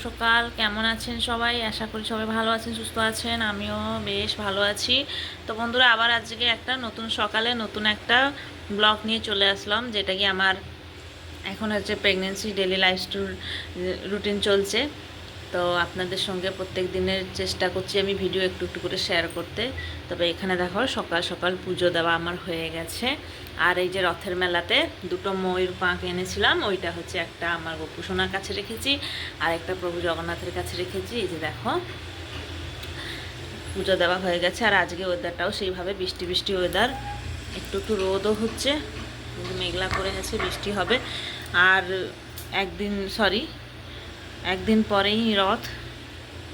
সকাল। কেমন আছেন সবাই? আশা করি সবাই ভালো আছেন, সুস্থ আছেন। আমিও বেশ ভালো আছি। তো বন্ধুরা, আবার আজকে একটা নতুন সকালে নতুন একটা ব্লগ নিয়ে চলে আসলাম, যেটা কি আমার এখন হচ্ছে প্রেগনেন্সি ডেলি লাইফ রুটিন চলছে। তো আপনাদের সঙ্গে প্রত্যেক দিনের চেষ্টা করছি আমি ভিডিও একটু একটু করে শেয়ার করতে। তবে এখানে দেখো সকাল সকাল পুজো দেওয়া আমার হয়ে গেছে। আর এই যে রথের মেলাতে দুটো ময়ূর পাঁক এনেছিলাম, ওইটা হচ্ছে একটা আমার গপু সোনার কাছে রেখেছি, আর একটা প্রভু জগন্নাথের কাছে রেখেছি। এই যে দেখো পুজো দেওয়া হয়ে গেছে। আর আজকে ওয়েদারটাও সেইভাবে বৃষ্টি বৃষ্টি ওয়েদার, একটু একটু রোদও হচ্ছে, মেঘলা করে গেছে, বৃষ্টি হবে। আর একদিন পরেই রথ,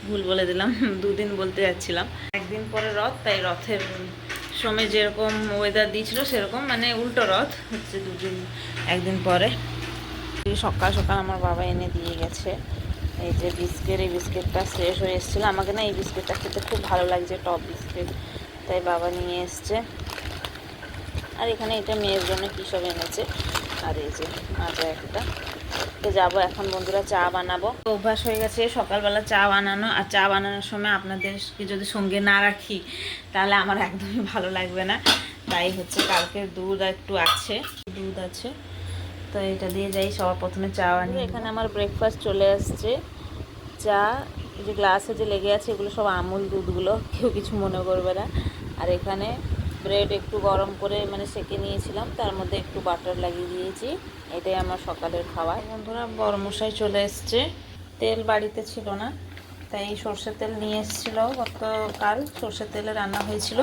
ভুল বলে দিলাম, দুদিন বলতে যাচ্ছিলাম। একদিন পরে রথ, তাই রথের সময় যেরকম ওয়েদার দিয়েছিল সেরকম মানে উল্টো রথ হচ্ছে একদিন পরে। সকাল সকাল আমার বাবা এনে দিয়ে গেছে এই যে বিস্কিট। এই বিস্কিটটা শেষ হয়ে এসেছিলো, আমাকে না এই বিস্কিটটা খেতে খুব ভালো লাগছে, টপ বিস্কিট, তাই বাবা নিয়ে এসছে। আর এখানে এটা মেয়ের জন্য কী সব এনেছে। আর এই যে মাজা একটা। তো যাবো এখন বন্ধুরা, চা বানাবো। অভ্যাস হয়ে গেছে সকালবেলা চা বানানো, আর চা বানানোর সময় আপনাদেরকে যদি সঙ্গে না রাখি তাহলে আমার একদমই ভালো লাগবে না। তাই হচ্ছে কালকের দুধ আছে, তো এটা দিয়ে যাই সবার প্রথমে চা বানিয়ে। এখানে আমার ব্রেকফাস্ট চলে আসছে। চা এই যে গ্লাসে যে লেগে আছে এগুলো সব আমুল দুধগুলো, কেউ কিছু মনে করবে না। আর এখানে ব্রেড একটু গরম করে মানে সেঁকে নিয়েছিলাম, তার মধ্যে একটু বাটার লাগিয়ে দিয়েছি। এটাই আমার সকালের খাবার। বন্ধুরা, বড়মশাই চলে এসছে। তেল বাড়িতে ছিল না, তাই সর্ষের তেল নিয়ে এসেছিলো। গতকাল সর্ষের তেলে রান্না হয়েছিল,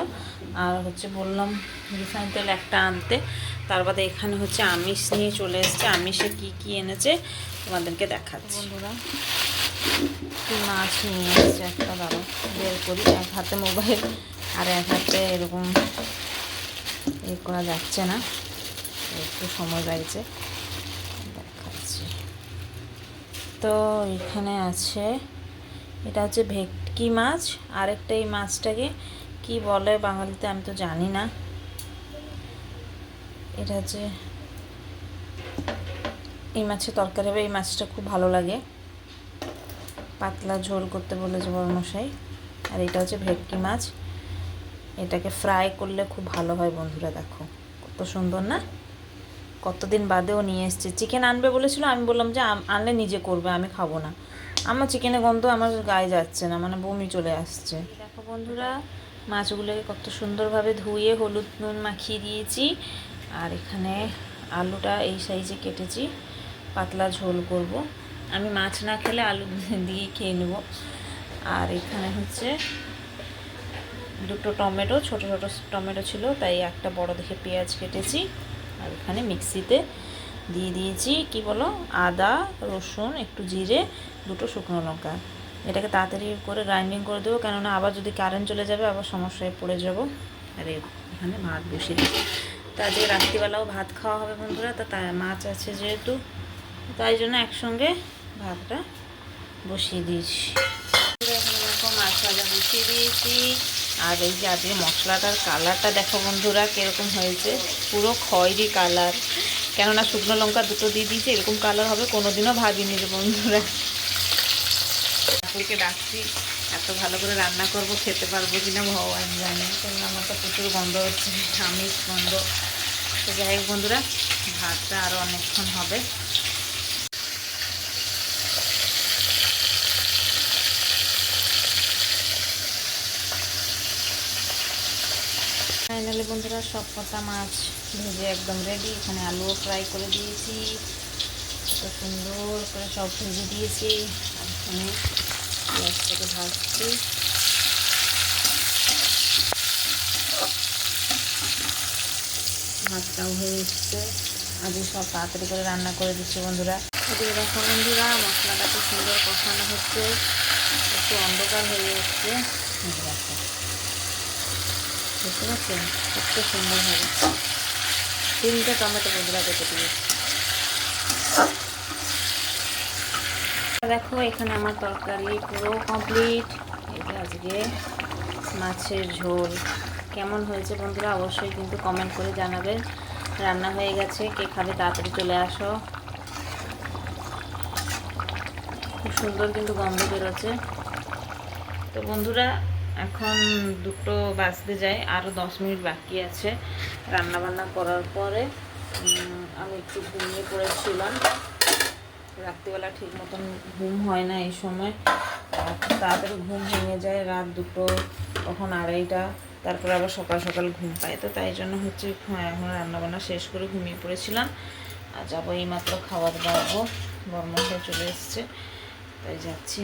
আর হচ্ছে বললাম রিফাইন তেল একটা আনতে। তার বাদে এখানে হচ্ছে আমিষ নিয়ে চলে এসছে। আমিষে কি কি এনেছে তোমাদেরকে দেখাচ্ছি। বন্ধুরা, মাছ নিয়ে এসছে একটা, দাঁড়ো বের করি। এক হাতে মোবাইল আর এক হাতে এরকম করা যাচ্ছে না, একটু সময় লাগছে, দেখাচ্ছি। তো এখানে আছে, এটা হচ্ছে ভেটকি মাছ। আরেকটা এই মাছটাকে কি বলে বাঙালিতে আমি তো জানি না। এটা হচ্ছে এই মাছের তরকারি হবে। এই মাছটা খুব ভালো লাগে, পাতলা ঝোল করতে বলেছে বড়মশাই। আর এটা হচ্ছে ভেটকি মাছ, এটাকে ফ্রাই করলে খুব ভালো হয়। বন্ধুরা দেখো কত সুন্দর না, কতদিন বাদেও নিয়ে এসছে। চিকেন আনবে বলেছিল, আমি বললাম যে আনলে নিজে করবে, আমি খাবো না। আমার চিকেনের গন্ধ আমার গায়ে যাচ্ছে না, মানে বমি চলে আসছে। দেখো বন্ধুরা, মাছগুলোকে কত সুন্দরভাবে ধুয়ে হলুদ নুন মাখিয়ে দিয়েছি। আর এখানে আলুটা এই সাইজে কেটেছি, পাতলা ঝোল করব। আমি মাছ না খেলে আলু দিয়ে খেয়ে নেব। আর এখানে হচ্ছে দুটো টমেটো, ছোট ছোট টমেটো ছিল, তাই একটা বড় দেখে পেঁয়াজ কেটেছি। আর এখানে মিক্সিতে দিয়ে দিয়েছি কি বলো, আদা রসুন একটু জিরে দুটো শুকনো লঙ্কা। এটাকে তাড়াতাড়ি করে গ্রাইন্ডিং করে দেবো, কেননা আবার যদি কারেন্ট চলে যাবে আবার সমস্যায় পড়ে যাবো। আর এখানে ভাত বসিয়ে দিচ্ছি। তো আজকে রাত্রিবেলাও ভাত খাওয়া হবে বন্ধুরা, তো তাই মাছ আছে যেহেতু, তাই জন্য একসঙ্গে ভাতটা বসিয়ে দিয়েছি। এখানে দেখো মাছ ভাজা বসিয়ে দিয়েছি। আর এই যে আজকে মশলাটার কালারটা দেখো বন্ধুরা কীরকম হয়েছে, পুরো খয়েরি কালার। কেননা শুকনো লঙ্কা দুটো দিয়ে দিয়েছি, এরকম কালার হবে কোনোদিনও ভাবিনি যে বন্ধুরা। ঠাকুরকে ডাকছি এত ভালো করে রান্না করব, খেতে পারবো কিনা ভগবান জানে, কেননা আমার তো প্রচুর গন্ধ হচ্ছে, আমিষ গন্ধ। তো যাই হোক বন্ধুরা, ভাতটা আরও অনেকক্ষণ হবে। ফাইনালি বন্ধুরা, সব কটা মাছ ভেজে একদম রেডি। এখানে আলুও ফ্রাই করে দিয়েছি, কত সুন্দর করে সব ভেজে দিয়েছি। আর এখানে পেঁয়াজটাকে ভাজছি। ভাতটাও হয়ে এসছে। আজকে সব তাড়াতাড়ি করে রান্না করে দিচ্ছি বন্ধুরা। এদিকে দেখো বন্ধুরা, মশলাটা খুব সুন্দর কষানো হচ্ছে, একটু অন্ধকার হয়ে যাচ্ছে। দেখো বুঝতে পারছেন কত সুন্দর হবে। 3টে টমেটো বন্ধুরা কেটে দিয়েছি। দেখো এখানে আমার তরকারি পুরো কমপ্লিট। এটা আজকে মাছের ঝোল কেমন হয়েছে বন্ধুরা অবশ্যই কিন্তু কমেন্ট করে জানাবেন। রান্না হয়ে গেছে, কে খাবে তাড়াতাড়ি চলে আসো। খুব সুন্দর কিন্তু গন্ধ বেরোচ্ছে। তো বন্ধুরা এখন 2টো বাজতে যায়, আরও 10 মিনিট বাকি আছে রান্নাবান্না করার পরে। আমি একটু ঘুমিয়ে পড়েছিলাম। রাত্রিবেলা ঠিক মতন ঘুম হয় না এই সময়, তাড়াতাড়ি ঘুম ভেঙে যায় রাত 2টো, কখন 2:30, তারপরে আবার সকাল সকাল ঘুম পায়। তো তাই জন্য হচ্ছে এখন রান্নাবান্না শেষ করে ঘুমিয়ে পড়েছিলাম। আর যাবো এইমাত্র খাবার দাবো, বর্মশাই চলে এসছে, তাই যাচ্ছি।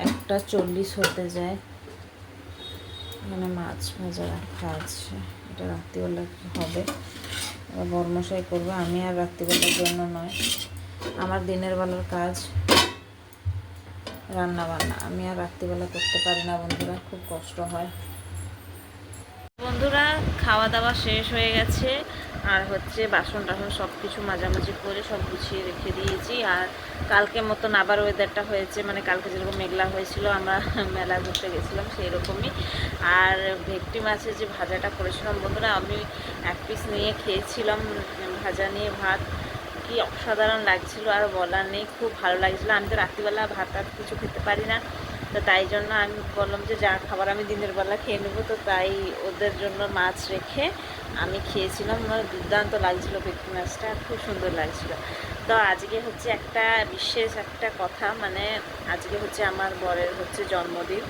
1:40 হতে যায়। এখানে মাছ ভাজা রাখা আছে, এটা রাত্রিবেলা হবে, এবার বর্মশাই করবে। আমি আর রাত্রিবেলার জন্য নয়, আমার দিনের বেলার কাজ রান্না বান্না, আমি আর রাত্রিবেলা করতে পারি না বন্ধুরা, খুব কষ্ট হয়। বন্ধুরা খাওয়া দাওয়া শেষ হয়ে গেছে, আর হচ্ছে বাসন টাসন সব কিছু মাঝামাঝি করে সব গুছিয়ে রেখে দিয়েছি। আর কালকে মতন আবার ওয়েদারটা হয়েছে, মানে কালকে যেরকম মেঘলা হয়েছিল, আমরা মেলা ঘুরতে গেছিলাম সেই রকমই। আর ভেটকি মাছের যে ভাজাটা করেছিলাম বন্ধুরা, আমি 1 পিস নিয়ে খেয়েছিলাম, ভাজা নিয়ে ভাত, কি অসাধারণ লাগছিল আর বলার নেই, খুব ভালো লাগছিলো। আমি তো রাত্রিবেলা ভাত আর কিছু খেতে পারি না, তো তাই জন্য আমি বললাম যে যা খাবার আমি দিনের বেলা খেয়ে নেবো। তো তাই ওদের জন্য মাছ রেখে আমি খেয়েছিলাম। আমার দুর্দান্ত লাগছিলো ভেটকি মাছটা, খুব সুন্দর লাগছিলো। তো আজকে হচ্ছে একটা বিশেষ একটা কথা, মানে আজকে হচ্ছে আমার বরের হচ্ছে জন্মদিন।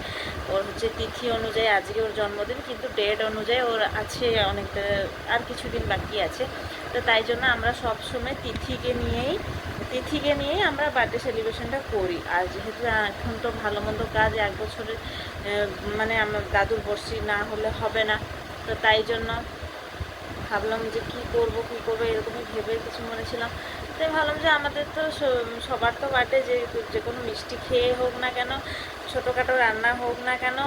ওর হচ্ছে তিথি অনুযায়ী আজকে ওর জন্মদিন, কিন্তু ডেট অনুযায়ী ওর আছে অনেকটা, আর কিছুদিন বাকি আছে। তো তাই জন্য আমরা সবসময় তিথিকে নিয়েই আমরা বার্থডে সেলিব্রেশনটা করি। আর যেহেতু এখন তো ভালো মন্দ কাজ 1 বছরের, মানে আমার দাদুর বর্ষী না হলে হবে না, তো তাই জন্য ভাবলাম যে কী করবো এরকমই ভেবে কিছু মনে ছিলাম। তাই ভাবলাম যে আমাদের তো সবার তো বার্থডে, যে কোনো মিষ্টি খেয়ে হোক না কেন, ছোটোখাটো রান্না হোক না কেন,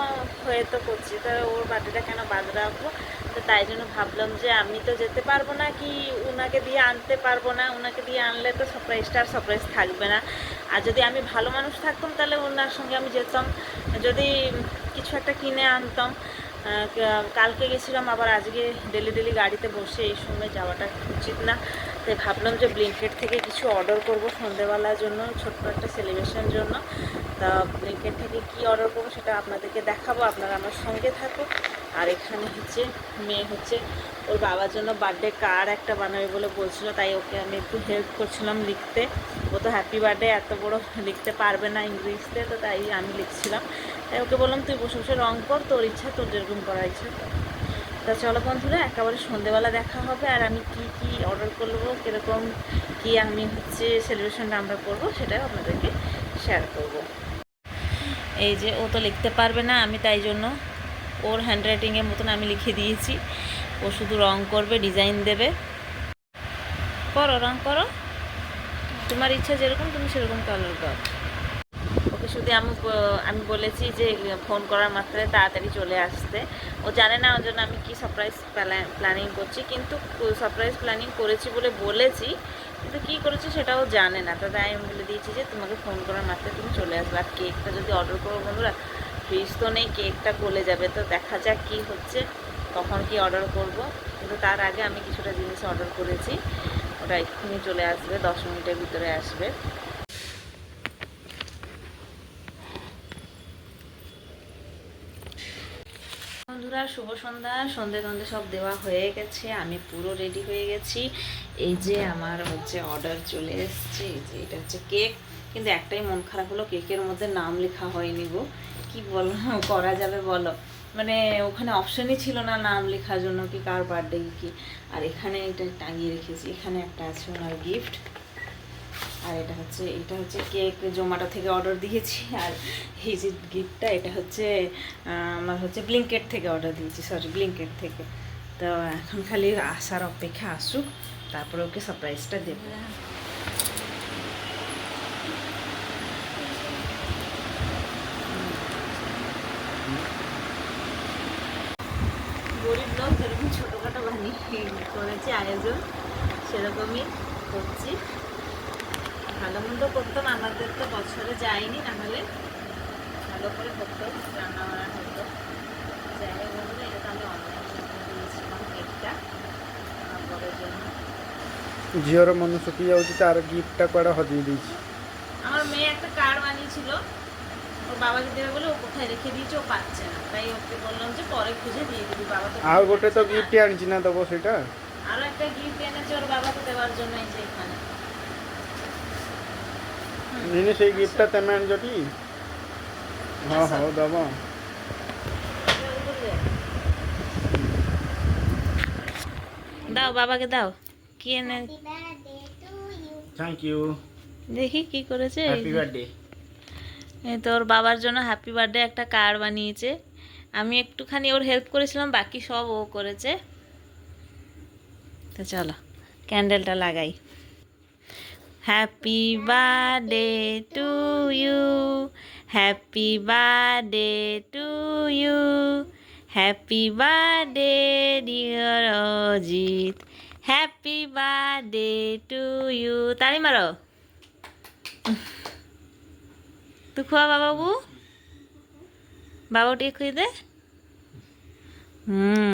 হয়ে তো করছি, তো ওর বার্থডেটা কেন বাদ রাখবো। তো তাই জন্য ভাবলাম যে আমি তো যেতে পারবো না, কি ওনাকে দিয়ে আনতে পারবো না, ওনাকে দিয়ে আনলে তো সারপ্রাইজ থাকবে না। আর যদি আমি ভালো মানুষ থাকতাম তাহলে ওনার সঙ্গে আমি যেতাম, যদি কিছু একটা কিনে আনতাম। কালকে গেছিলাম, আবার আজকে ডেলি গাড়িতে বসে এই সময় যাওয়াটা উচিত না। তাই ভাবলাম যে ব্লিঙ্কেট থেকে কিছু অর্ডার করব সন্ধ্যেবেলার জন্য, ছোট্ট একটা সেলিব্রেশনের জন্য। তা ব্লিঙ্কেট থেকে কি অর্ডার করবো সেটা আপনাদেরকে দেখাবো, আপনারা আমার সঙ্গে থাকুন। আর এখানে হচ্ছে মেয়ে হচ্ছে ওর বাবার জন্য বার্থডে কার্ড একটা বানাবে বলে বলছিল, তাই ওকে আমি একটু হেল্প করছিলাম লিখতে। ও তো হ্যাপি বার্থডে এত বড় লিখতে পারবে না ইংলিশতে, তো তাই আমি লিখছিলাম। তাই ওকে বললাম তুই বসে বসে রং কর, তোর ইচ্ছা, তোর যেরকম করার ইচ্ছা। তা চলো বন্ধুরা, একেবারে সন্ধেবেলা দেখা হবে। আর আমি কি অর্ডার করবো, কীরকম কি আমি হচ্ছে সেলিব্রেশনটা আমরা করবো, সেটাও আপনাদেরকে শেয়ার করব। এই যে ও তো লিখতে পারবে না, আমি তাই জন্য ওর হ্যান্ডরাইটিংয়ের মতন আমি লিখে দিয়েছি। ও শুধু রং করবে, ডিজাইন দেবে। করো, রং করো, তোমার ইচ্ছা যেরকম তুমি সেরকম কালার দাও। ওকে শুধু আমি বলেছি যে ফোন করার মাত্রায় তাড়াতাড়ি চলে আসতে। ও জানে না ওর জন্য আমি কি সারপ্রাইজ প্ল্যানিং করছি, কিন্তু সারপ্রাইজ প্ল্যানিং করেছি বলেছি, কিন্তু কী করেছি সেটাও জানে না। তো তাই আমি বলে দিয়েছি যে তোমাকে ফোন করার মাত্রায় তুমি চলে আসবে। আর কেকটা যদি অর্ডার করবো বন্ধুরা, ফ্রিজ তো নেই, কেকটা গলে যাবে। তো দেখা যাক কী হচ্ছে, কখন কি অর্ডার করব। কিন্তু তার আগে আমি কিছুটা জিনিস অর্ডার করেছি, ওটা এক্ষুনি চলে আসবে, 10 মিনিটের ভিতরে আসবে। বন্ধুরা শুভ সন্ধ্যা, সন্ধে সব দেওয়া হয়ে গেছে, আমি পুরো রেডি হয়ে গেছি। এই যে আমার হচ্ছে অর্ডার চলে এসছে, এই যে এটা হচ্ছে কেক। কিন্তু একটাই মন খারাপ হলো, কেকের মধ্যে নাম লেখা হয়নি গো, কি বলো করা যাবে বলো। মানে ওখানে অপশানই ছিল না নাম লেখার জন্য, কি কার বার্থডে কি। আর এখানে এটা টাঙিয়ে রেখেছি, এখানে একটা আছে ওনার গিফট। আর এটা হচ্ছে কেক জোম্যাটো থেকে অর্ডার দিয়েছি। আর এই যে গিফটটা, এটা হচ্ছে আমার হচ্ছে ব্লিঙ্কেট থেকে অর্ডার দিয়েছি, ব্লিঙ্কেট থেকে। তো এখন খালি আসার অপেক্ষা, আসুক, তারপরে ওকে সারপ্রাইজটা দেবো। গরিব লোক যেরকম ছোটোখাটো বানিয়ে করেছি আয়োজন, সেরকমই করছি। ভালো মন্দ করতাম, আমাদের তো বছরে যায়নি, নাহলে ভালো করে করতো, রান্না বান্না হতো। যাই হোক বন্ধুরা, এটা তো আমি অনলাইনে দিয়েছিলাম কেকটা আমার বরের জন্য। ଝିଅର ମନ ଶୁଖି ଯାଉଛି, ତାର ଗିଫ୍ଟଟା କୁଆଡ଼େ ହଜେଇ ଦେଇଛି। আমার মেয়ে একটা কার্ড বানিয়েছিল, ওর বাবাকে দেবে বলে ও কোথায় রেখে দিয়েছে, ও পাচ্ছে না, তাই ওকে বললাম যে পরে খুঁজে দিয়ে দিবি, বাবা তো ଆଉ খুঁজে ଗୋଟେ ତ পাচ্ছে না। ଗିଫ୍ଟ ଆଣିଛି ନା ଦେବ ସେଇଟା। আরো একটা গিফট এনেছে ওর বাবাকে দেওয়ার জন্য, এই যে এখানে। নিনি ସେଇ ଗିଫ୍ଟଟା ତମେ ଆଣିଛ ଟି? ହଁ ହଉ ଦେବ। দাও বাবাকে দাও, কি এনে থ্যাংক ইউ। দেখি কি করেছে। এই হ্যাপি যে, বার্থডে। এই তো ওর বাবার জন্য হ্যাপি বার্থডে একটা কার্ড বানিয়েছে। আমি একটুখানি ওর হেল্প করেছিলাম, বাকি সব ও করেছে। তো চলো ক্যান্ডেলটা লাগাই। Happy birthday to you, happy birthday to you, happy birthday dear Ajit, happy birthday to you. তালি মারো, তু খুয়া বাবাবু, বাবু টিকে খুঁয়ে দে। হুম।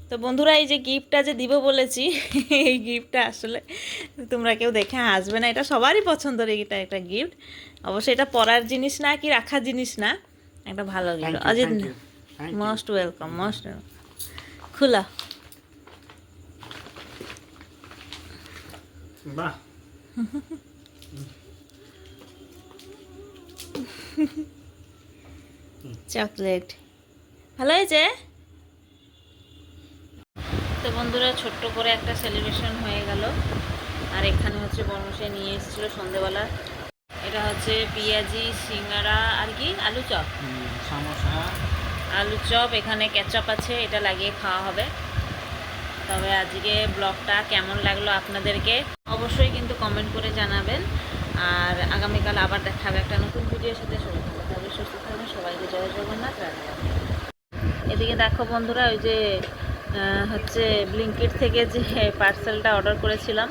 তো বন্ধুরা, এই যে গিফটটা যে দিব বলেছি, এই গিফটটা আসলে তোমরা কেউ দেখে হাসবে না, এটা সবারই পছন্দের এটা একটা গিফট। অবশ্যই এটা পরার জিনিস না কি রাখার জিনিস না, একটা ভালো gift. Ajit most welcome, most খোলা। বাহ, চকলেট ভালো হয়েছে। তো বন্ধুরা, ছোট্ট করে একটা সেলিব্রেশন হয়ে গেল। আর এখানে হচ্ছে বর্মশাই নিয়ে এসেছিলো সন্ধেবেলা, এটা হচ্ছে পেঁয়াজি, সিঙ্গারা আর কি আলু চপ, সমোসা, আলু চপ, এখানে কেচাপ আছে, এটা লাগিয়ে খাওয়া হবে। তবে আজকে ব্লগটা কেমন লাগলো আপনাদেরকে অবশ্যই কিন্তু কমেন্ট করে জানাবেন। আর আগামীকাল আবার দেখা হবে একটা নতুন ভিডিওর সাথে। সবাই ভালো থাকবে, সুস্থ থাকবেন, সবাইকে জয় জগন্নাথ, রাধে রাধে। এদিকে দেখো বন্ধুরা, ওই যে হচ্ছে ব্লিঙ্কিট থেকে যে পার্সেলটা অর্ডার করেছিলাম,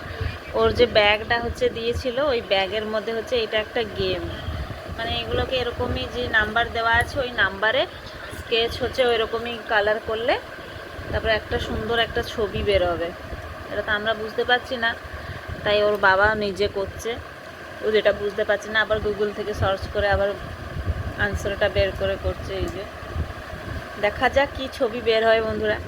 ওর যে ব্যাগটা হচ্ছে দিয়েছিল, ওই ব্যাগের মধ্যে হচ্ছে এটা একটা গেম, মানে এগুলোকে এরকমই যে নাম্বার দেওয়া আছে, ওই নাম্বারে স্কেচ হচ্ছে ওই রকমই কালার করলে তারপরে একটা সুন্দর একটা ছবি বের হবে। এটা তো আমরা বুঝতে পারছি না, তাই ওর বাবা নিজে করছে, ও যেটা বুঝতে পারছি না আবার গুগল থেকে সার্চ করে আবার আনসারটা বের করে করছে। এই যে দেখা যাক কি ছবি বের হয় বন্ধুরা।